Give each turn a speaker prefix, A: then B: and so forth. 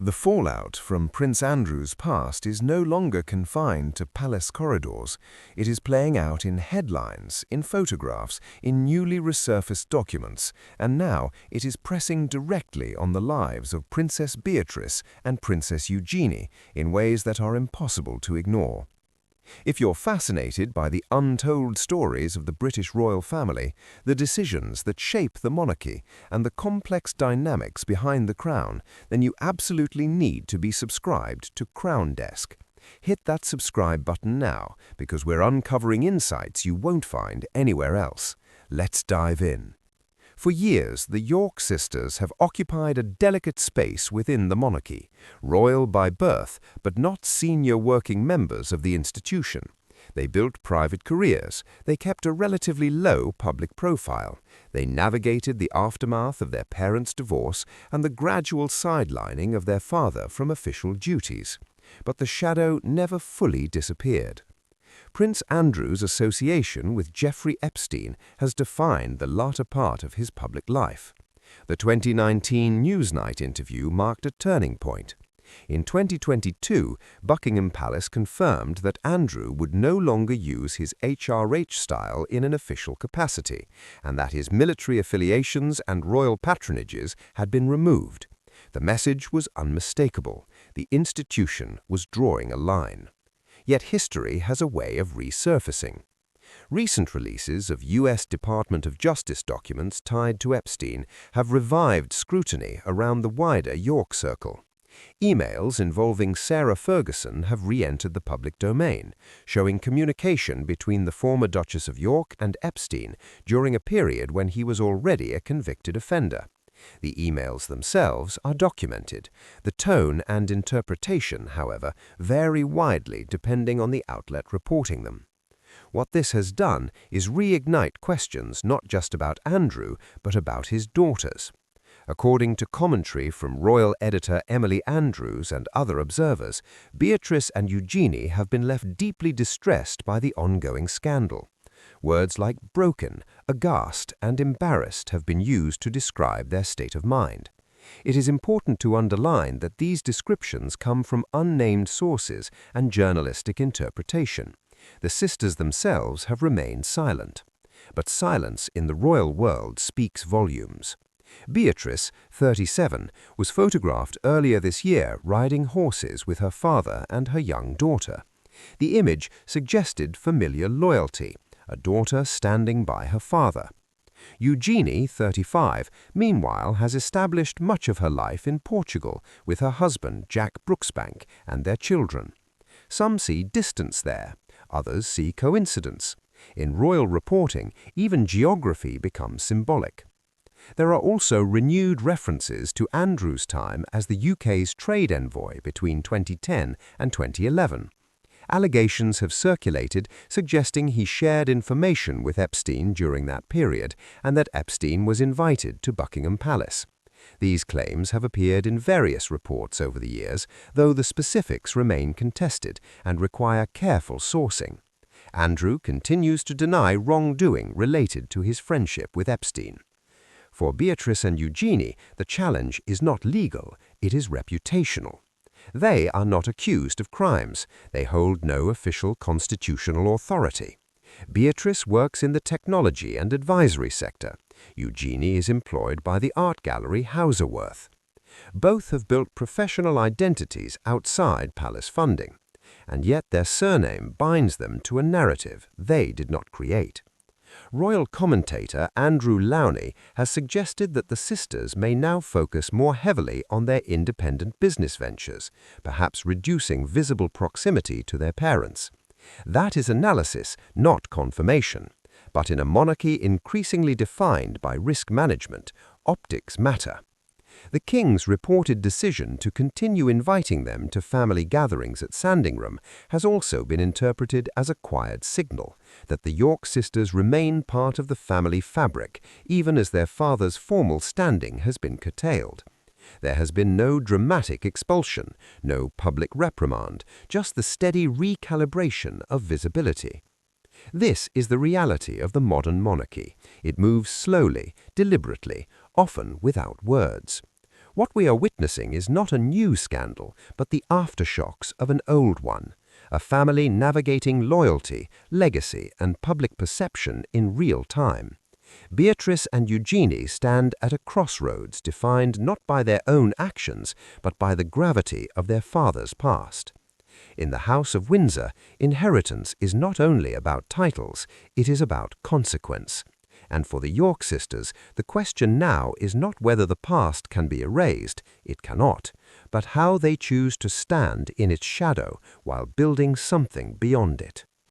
A: The fallout from Prince Andrew's past is no longer confined to palace corridors. It is playing out in headlines, in photographs, in newly resurfaced documents, and now it is pressing directly on the lives of Princess Beatrice and Princess Eugenie in ways that are impossible to ignore. If you're fascinated by the untold stories of the British royal family, the decisions that shape the monarchy, and the complex dynamics behind the crown, then you absolutely need to be subscribed to Crown Desk. Hit that subscribe button now, because we're uncovering insights you won't find anywhere else. Let's dive in. For years, the York sisters have occupied a delicate space within the monarchy, royal by birth, but not senior working members of the institution. They built private careers, they kept a relatively low public profile, they navigated the aftermath of their parents' divorce and the gradual sidelining of their father from official duties. But the shadow never fully disappeared. Prince Andrew's association with Jeffrey Epstein has defined the latter part of his public life. The 2019 Newsnight interview marked a turning point. In 2022, Buckingham Palace confirmed that Andrew would no longer use his HRH style in an official capacity, and that his military affiliations and royal patronages had been removed. The message was unmistakable. The institution was drawing a line. Yet history has a way of resurfacing. Recent releases of U.S. Department of Justice documents tied to Epstein have revived scrutiny around the wider York circle. Emails involving Sarah Ferguson have re-entered the public domain, showing communication between the former Duchess of York and Epstein during a period when he was already a convicted offender. The emails themselves are documented. The tone and interpretation, however, vary widely depending on the outlet reporting them. What this has done is reignite questions not just about Andrew, but about his daughters. According to commentary from royal editor Emily Andrews and other observers, Beatrice and Eugenie have been left deeply distressed by the ongoing scandal. Words like broken, aghast, and embarrassed have been used to describe their state of mind. It is important to underline that these descriptions come from unnamed sources and journalistic interpretation. The sisters themselves have remained silent. But silence in the royal world speaks volumes. Beatrice, 37, was photographed earlier this year riding horses with her father and her young daughter. The image suggested familiar loyalty, a daughter standing by her father. Eugenie, 35, meanwhile has established much of her life in Portugal with her husband Jack Brooksbank and their children. Some see distance there, others see coincidence. In royal reporting, even geography becomes symbolic. There are also renewed references to Andrew's time as the UK's trade envoy between 2010 and 2011. Allegations have circulated suggesting he shared information with Epstein during that period and that Epstein was invited to Buckingham Palace. These claims have appeared in various reports over the years, though the specifics remain contested and require careful sourcing. Andrew continues to deny wrongdoing related to his friendship with Epstein. For Beatrice and Eugenie, the challenge is not legal, it is reputational. They are not accused of crimes. They hold no official constitutional authority. Beatrice works in the technology and advisory sector. Eugenie is employed by the art gallery Hauserworth. Both have built professional identities outside palace funding, and yet their surname binds them to a narrative they did not create. Royal commentator Andrew Lowney has suggested that the sisters may now focus more heavily on their independent business ventures, perhaps reducing visible proximity to their parents. That is analysis, not confirmation. But in a monarchy increasingly defined by risk management, optics matter. The King's reported decision to continue inviting them to family gatherings at Sandringham has also been interpreted as a quiet signal that the York sisters remain part of the family fabric, even as their father's formal standing has been curtailed. There has been no dramatic expulsion, no public reprimand, just the steady recalibration of visibility. This is the reality of the modern monarchy. It moves slowly, deliberately, often without words.
B: What we are witnessing is not a new scandal, but the aftershocks of an old one, a family navigating loyalty, legacy, and public perception in real time. Beatrice and Eugenie stand at a crossroads defined not by their own actions, but by the gravity of their father's past. In the House of Windsor, inheritance is not only about titles, it is about consequence. And for the York sisters, the question now is not whether the past can be erased, it cannot, but how they choose to stand in its shadow while building something beyond it.